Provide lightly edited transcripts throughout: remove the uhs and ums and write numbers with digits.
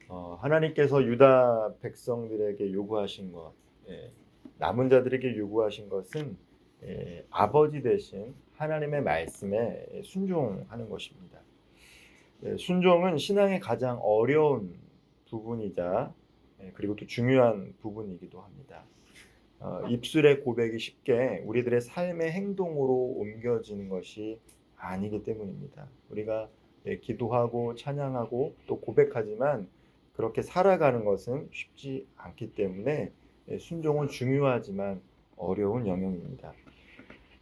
하나님께서 유다 백성들에게 요구하신 것, 예, 남은 자들에게 요구하신 것은 아버지 되신 하나님의 말씀에 순종하는 것입니다. 순종은 신앙의 가장 어려운 부분이자 그리고 또 중요한 부분이기도 합니다. 입술의 고백이 쉽게 우리들의 삶의 행동으로 옮겨지는 것이 아니기 때문입니다. 우리가 기도하고 찬양하고 또 고백하지만 그렇게 살아가는 것은 쉽지 않기 때문에 순종은 중요하지만 어려운 영역입니다.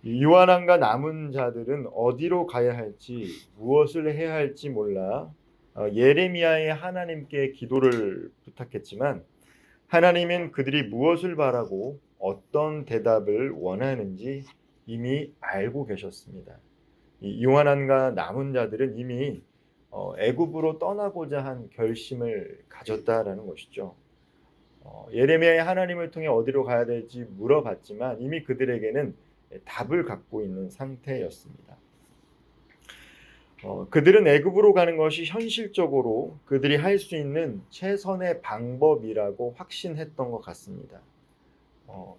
유한함과 남은 자들은 어디로 가야 할지 무엇을 해야 할지 몰라 예레미야의 하나님께 기도를 부탁했지만 하나님은 그들이 무엇을 바라고 어떤 대답을 원하는지 이미 알고 계셨습니다. 이 요한안과 남은 자들은 이미 애굽으로 떠나고자 한 결심을 가졌다라는 것이죠. 예레미야의 하나님을 통해 어디로 가야 될지 물어봤지만 이미 그들에게는 답을 갖고 있는 상태였습니다. 그들은 애굽으로 가는 것이 현실적으로 그들이 할 수 있는 최선의 방법이라고 확신했던 것 같습니다.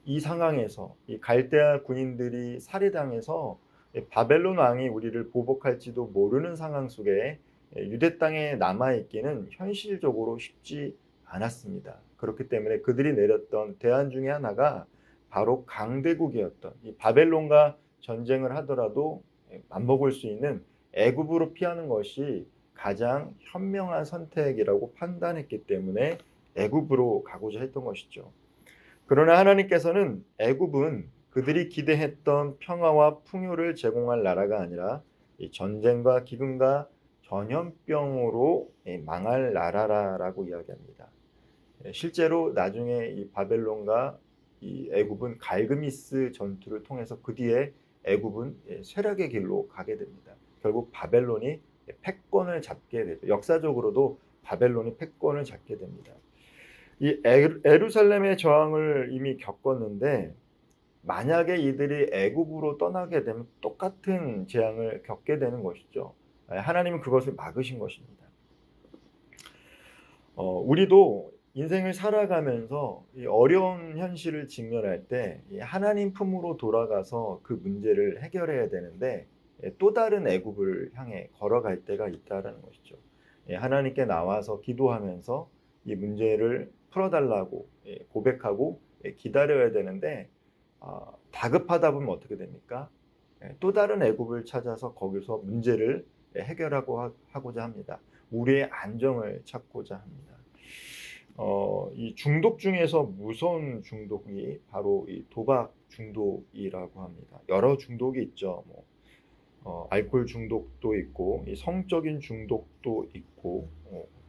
이 상황에서 이 갈대아 군인들이 살해당해서 바벨론 왕이 우리를 보복할지도 모르는 상황 속에 유대 땅에 남아있기는 현실적으로 쉽지 않았습니다. 그렇기 때문에 그들이 내렸던 대안 중에 하나가 바로 강대국이었던 이 바벨론과 전쟁을 하더라도 맞먹을 수 있는 애굽으로 피하는 것이 가장 현명한 선택이라고 판단했기 때문에 애굽으로 가고자 했던 것이죠. 그러나 하나님께서는 애굽은 그들이 기대했던 평화와 풍요를 제공할 나라가 아니라 이 전쟁과 기근과 전염병으로 망할 나라라고 이야기합니다. 실제로 나중에 이 바벨론과 이 애굽은 갈그미스 전투를 통해서 그 뒤에 애굽은 쇠락의 길로 가게 됩니다. 결국 바벨론이 패권을 잡게 되죠. 역사적으로도 바벨론이 패권을 잡게 됩니다. 이 예루살렘의 저항을 이미 겪었는데 만약에 이들이 애굽으로 떠나게 되면 똑같은 재앙을 겪게 되는 것이죠. 하나님은 그것을 막으신 것입니다. 우리도 인생을 살아가면서 이 어려운 현실을 직면할 때 하나님 품으로 돌아가서 그 문제를 해결해야 되는데 또 다른 애굽을 향해 걸어갈 때가 있다라는 것이죠. 하나님께 나와서 기도하면서 이 문제를 풀어달라고 고백하고 기다려야 되는데 다급하다 보면 어떻게 됩니까? 또 다른 애굽을 찾아서 거기서 문제를 해결하고 하고자 합니다. 우리의 안정을 찾고자 합니다. 이 중독 중에서 무서운 중독이 바로 이 도박 중독이라고 합니다. 여러 중독이 있죠. 알코올 중독도 있고 이 성적인 중독도 있고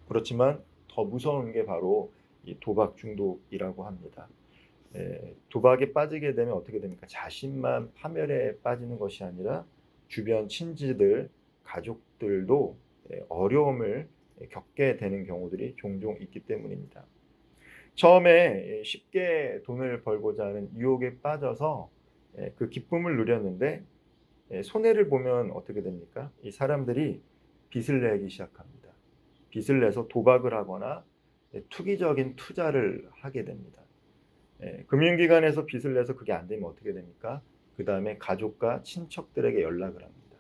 그렇지만 더 무서운 게 바로 이 도박 중독이라고 합니다. 도박에 빠지게 되면 어떻게 됩니까? 자신만 파멸에 빠지는 것이 아니라 주변 친지들, 가족들도 어려움을 겪게 되는 경우들이 종종 있기 때문입니다. 처음에 쉽게 돈을 벌고자 하는 유혹에 빠져서 그 기쁨을 누렸는데 손해를 보면 어떻게 됩니까? 이 사람들이 빚을 내기 시작합니다. 빚을 내서 도박을 하거나 투기적인 투자를 하게 됩니다. 금융기관에서 빚을 내서 그게 안 되면 어떻게 됩니까? 그 다음에 가족과 친척들에게 연락을 합니다.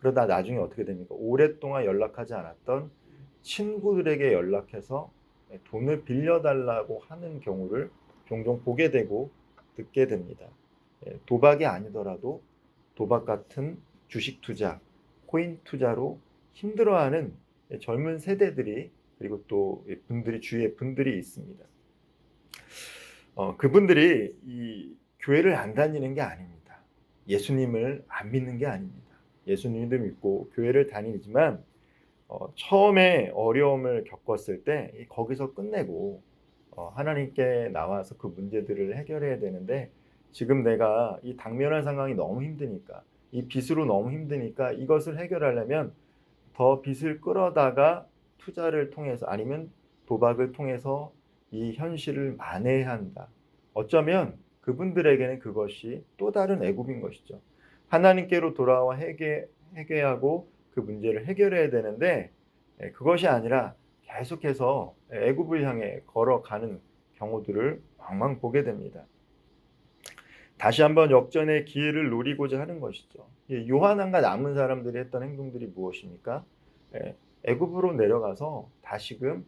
그러다 나중에 어떻게 됩니까? 오랫동안 연락하지 않았던 친구들에게 연락해서 돈을 빌려달라고 하는 경우를 종종 보게 되고 듣게 됩니다. 도박이 아니더라도 도박 같은 주식 투자, 코인 투자로 힘들어하는 젊은 세대들이 그리고 또 분들이 주위에 분들이 있습니다. 그분들이 이 교회를 안 다니는 게 아닙니다. 예수님을 안 믿는 게 아닙니다. 예수님도 믿고 교회를 다니지만 처음에 어려움을 겪었을 때 거기서 끝내고 하나님께 나와서 그 문제들을 해결해야 되는데 지금 내가 이 당면한 상황이 너무 힘드니까 이 빚으로 너무 힘드니까 이것을 해결하려면 더 빚을 끌어다가 투자를 통해서 아니면 도박을 통해서 이 현실을 만회해야 한다. 어쩌면 그분들에게는 그것이 또 다른 애굽인 것이죠. 하나님께로 돌아와 회개하고 그 문제를 해결해야 되는데 그것이 아니라 계속해서 애굽을 향해 걸어가는 경우들을 왕왕 보게 됩니다. 다시 한번 역전의 기회를 노리고자 하는 것이죠. 요한왕과 남은 사람들이 했던 행동들이 무엇입니까? 애굽으로 내려가서 다시금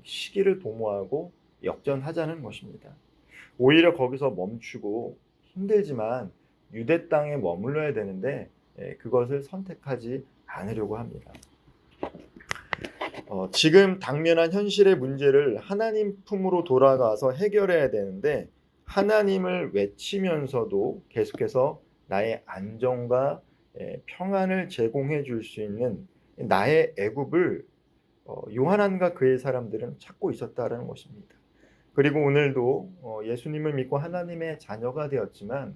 시기를 도모하고 역전하자는 것입니다. 오히려 거기서 멈추고 힘들지만 유대 땅에 머물러야 되는데 그것을 선택하지 않으려고 합니다. 지금 당면한 현실의 문제를 하나님 품으로 돌아가서 해결해야 되는데 하나님을 외치면서도 계속해서 나의 안정과 평안을 제공해 줄 수 있는 나의 애굽을 요한안과 그의 사람들은 찾고 있었다는 것입니다. 그리고 오늘도 예수님을 믿고 하나님의 자녀가 되었지만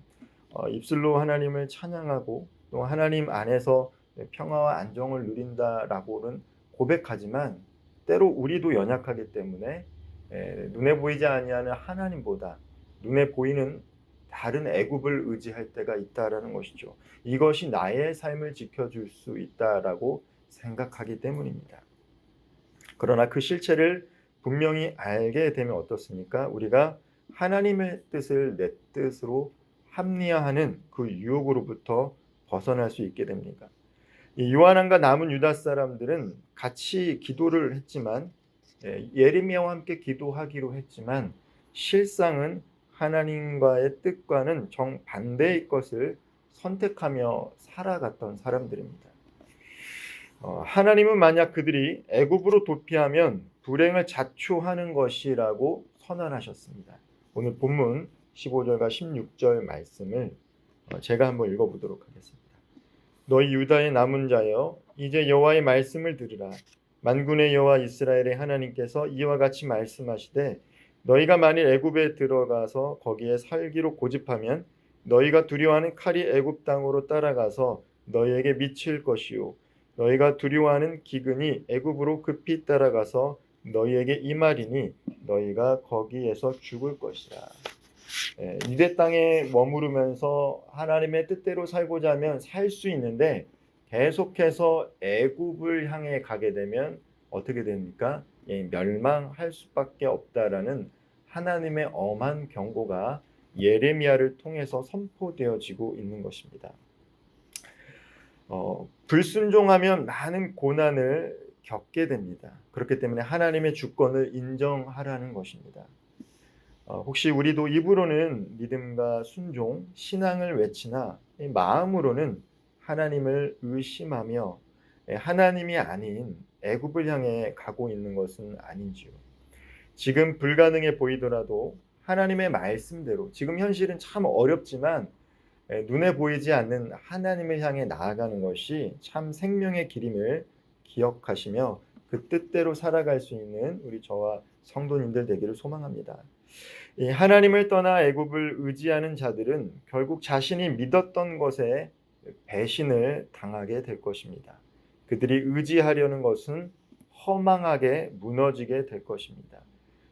입술로 하나님을 찬양하고 또 하나님 안에서 평화와 안정을 누린다라고는 고백하지만 때로 우리도 연약하기 때문에 눈에 보이지 아니하는 하나님보다 눈에 보이는 다른 애굽을 의지할 때가 있다라는 것이죠. 이것이 나의 삶을 지켜줄 수 있다라고 생각하기 때문입니다. 그러나 그 실체를 분명히 알게 되면 어떻습니까? 우리가 하나님의 뜻을 내 뜻으로 합리화하는 그 유혹으로부터 벗어날 수 있게 됩니다. 요한왕과 남은 유다 사람들은 같이 기도를 했지만 예레미야와 함께 기도하기로 했지만 실상은 하나님과의 뜻과는 정반대의 것을 선택하며 살아갔던 사람들입니다. 하나님은 만약 그들이 애굽으로 도피하면 불행을 자초하는 것이라고 선언하셨습니다. 오늘 본문 15절과 16절 말씀을 제가 한번 읽어보도록 하겠습니다. 너희 유다의 남은 자여 이제 여호와의 말씀을 들으라. 만군의 여호와 이스라엘의 하나님께서 이와 같이 말씀하시되 너희가 만일 애굽에 들어가서 거기에 살기로 고집하면 너희가 두려워하는 칼이 애굽 땅으로 따라가서 너희에게 미칠 것이요 너희가 두려워하는 기근이 애굽으로 급히 따라가서 너희에게 임하리니 너희가 거기에서 죽을 것이라. 유대 땅에 머무르면서 하나님의 뜻대로 살고자 하면 살 수 있는데 계속해서 애굽을 향해 가게 되면 어떻게 됩니까? 멸망할 수밖에 없다라는 하나님의 엄한 경고가 예레미야를 통해서 선포되어지고 있는 것입니다. 불순종하면 많은 고난을 겪게 됩니다. 그렇기 때문에 하나님의 주권을 인정하라는 것입니다. 혹시 우리도 입으로는 믿음과 순종, 신앙을 외치나 마음으로는 하나님을 의심하며 하나님이 아닌 애굽을 향해 가고 있는 것은 아닌지요? 지금 불가능해 보이더라도 하나님의 말씀대로 지금 현실은 참 어렵지만 눈에 보이지 않는 하나님을 향해 나아가는 것이 참 생명의 길임을 기억하시며 그 뜻대로 살아갈 수 있는 우리 저와 성도님들 되기를 소망합니다. 하나님을 떠나 애굽을 의지하는 자들은 결국 자신이 믿었던 것에 배신을 당하게 될 것입니다. 그들이 의지하려는 것은 허망하게 무너지게 될 것입니다.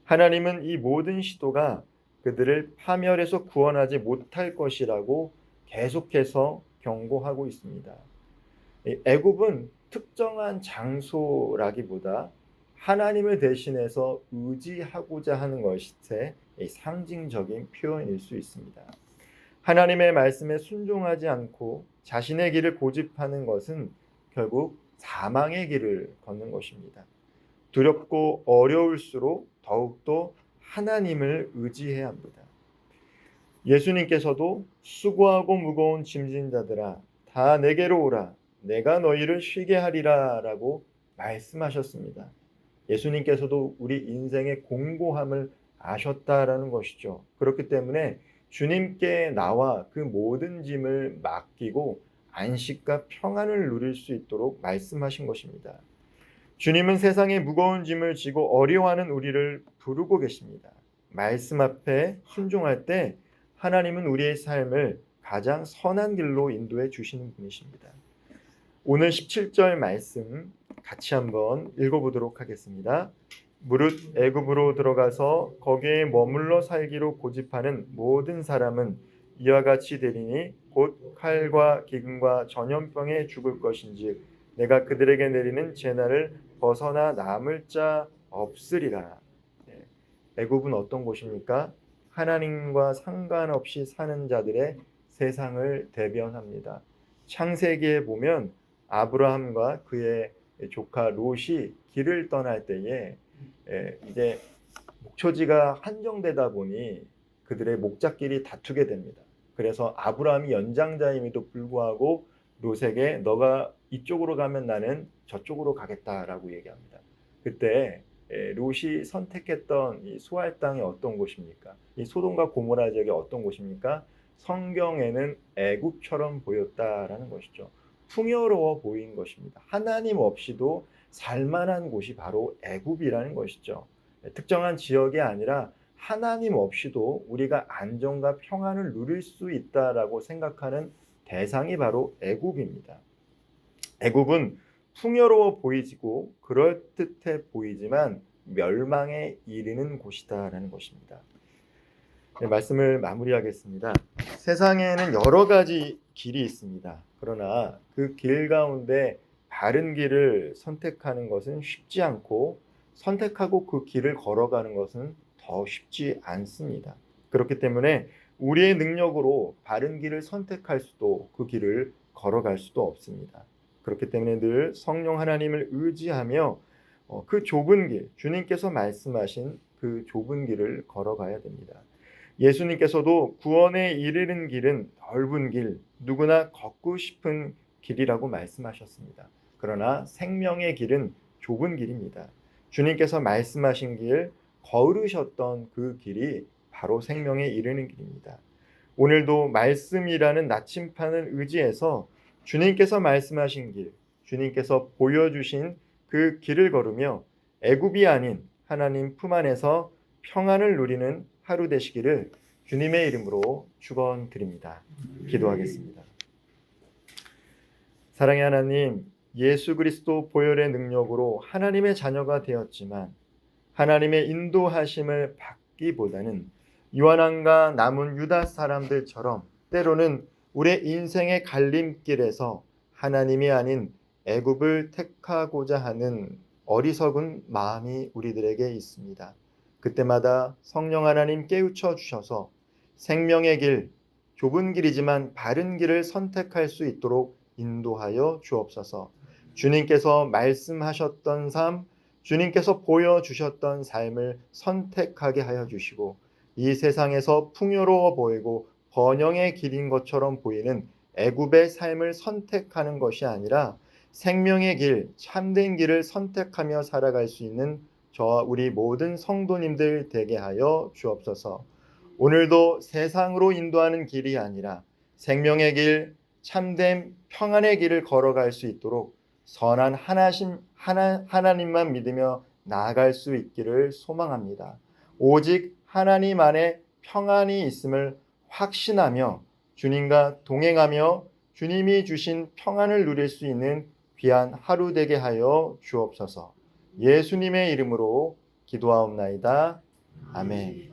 하나님은 이 모든 시도가 그들을 파멸해서 구원하지 못할 것이라고 계속해서 경고하고 있습니다. 애굽은 특정한 장소라기보다 하나님을 대신해서 의지하고자 하는 것의 상징적인 표현일 수 있습니다. 하나님의 말씀에 순종하지 않고 자신의 길을 고집하는 것은 결국 사망의 길을 걷는 것입니다. 두렵고 어려울수록 더욱더 하나님을 의지해야 합니다. 예수님께서도 수고하고 무거운 짐진 자들아 다 내게로 오라 내가 너희를 쉬게 하리라 라고 말씀하셨습니다. 예수님께서도 우리 인생의 공고함을 아셨다라는 것이죠. 그렇기 때문에 주님께 나와 그 모든 짐을 맡기고 안식과 평안을 누릴 수 있도록 말씀하신 것입니다. 주님은 세상의 무거운 짐을 지고 어려워하는 우리를 부르고 계십니다. 말씀 앞에 순종할 때 하나님은 우리의 삶을 가장 선한 길로 인도해 주시는 분이십니다. 오늘 17절 말씀 같이 한번 읽어보도록 하겠습니다. 무릇 애굽으로 들어가서 거기에 머물러 살기로 고집하는 모든 사람은 이와 같이 되리니 곧 칼과 기근과 전염병에 죽을 것인즉 내가 그들에게 내리는 재난을 벗어나 남을 자 없으리라. 예, 애굽은 어떤 곳입니까? 하나님과 상관없이 사는 자들의 세상을 대변합니다. 창세기에 보면 아브라함과 그의 조카 롯이 길을 떠날 때에 이제 목초지가 한정되다 보니 그들의 목자끼리 다투게 됩니다. 그래서 아브라함이 연장자임에도 불구하고 롯에게 너가 이쪽으로 가면 나는 저쪽으로 가겠다라고 얘기합니다. 그때 롯이 선택했던 이 수알 땅이 어떤 곳입니까? 이 소돔과 고모라 지역이 어떤 곳입니까? 성경에는 애굽처럼 보였다라는 것이죠. 풍요로워 보인 것입니다. 하나님 없이도 살만한 곳이 바로 애굽이라는 것이죠. 특정한 지역이 아니라 하나님 없이도 우리가 안정과 평안을 누릴 수 있다라고 생각하는 대상이 바로 애굽입니다. 애굽은 풍요로워 보이고 그럴듯해 보이지만 멸망에 이르는 곳이다라는 것입니다. 네, 말씀을 마무리하겠습니다. 세상에는 여러 가지 길이 있습니다. 그러나 그 길 가운데 바른 길을 선택하는 것은 쉽지 않고 선택하고 그 길을 걸어가는 것은 더 쉽지 않습니다. 그렇기 때문에 우리의 능력으로 바른 길을 선택할 수도 그 길을 걸어갈 수도 없습니다. 그렇기 때문에 늘 성령 하나님을 의지하며 그 좁은 길, 주님께서 말씀하신 그 좁은 길을 걸어가야 됩니다. 예수님께서도 구원에 이르는 길은 넓은 길, 누구나 걷고 싶은 길이라고 말씀하셨습니다. 그러나 생명의 길은 좁은 길입니다. 주님께서 말씀하신 길, 걸으셨던 그 길이 바로 생명에 이르는 길입니다. 오늘도 말씀이라는 나침판을 의지해서 주님께서 말씀하신 길, 주님께서 보여주신 그 길을 걸으며 애굽이 아닌 하나님 품 안에서 평안을 누리는 하루 되시기를 주님의 이름으로 축원드립니다. 기도하겠습니다. 사랑의 하나님, 예수 그리스도 보혈의 능력으로 하나님의 자녀가 되었지만 하나님의 인도하심을 받기보다는 요한왕과 남은 유다 사람들처럼 때로는 우리의 인생의 갈림길에서 하나님이 아닌 애굽을 택하고자 하는 어리석은 마음이 우리들에게 있습니다. 그때마다 성령 하나님 깨우쳐 주셔서 생명의 길, 좁은 길이지만 바른 길을 선택할 수 있도록 인도하여 주옵소서. 주님께서 말씀하셨던 삶, 주님께서 보여주셨던 삶을 선택하게 하여 주시고 이 세상에서 풍요로워 보이고 번영의 길인 것처럼 보이는 애굽의 삶을 선택하는 것이 아니라 생명의 길, 참된 길을 선택하며 살아갈 수 있는 저와 우리 모든 성도님들 되게 하여 주옵소서. 오늘도 세상으로 인도하는 길이 아니라 생명의 길, 참된 평안의 길을 걸어갈 수 있도록 선한 하나님만 믿으며 나아갈 수 있기를 소망합니다. 오직 하나님 안에 평안이 있음을 확신하며 주님과 동행하며 주님이 주신 평안을 누릴 수 있는 귀한 하루 되게 하여 주옵소서. 예수님의 이름으로 기도하옵나이다. 아멘.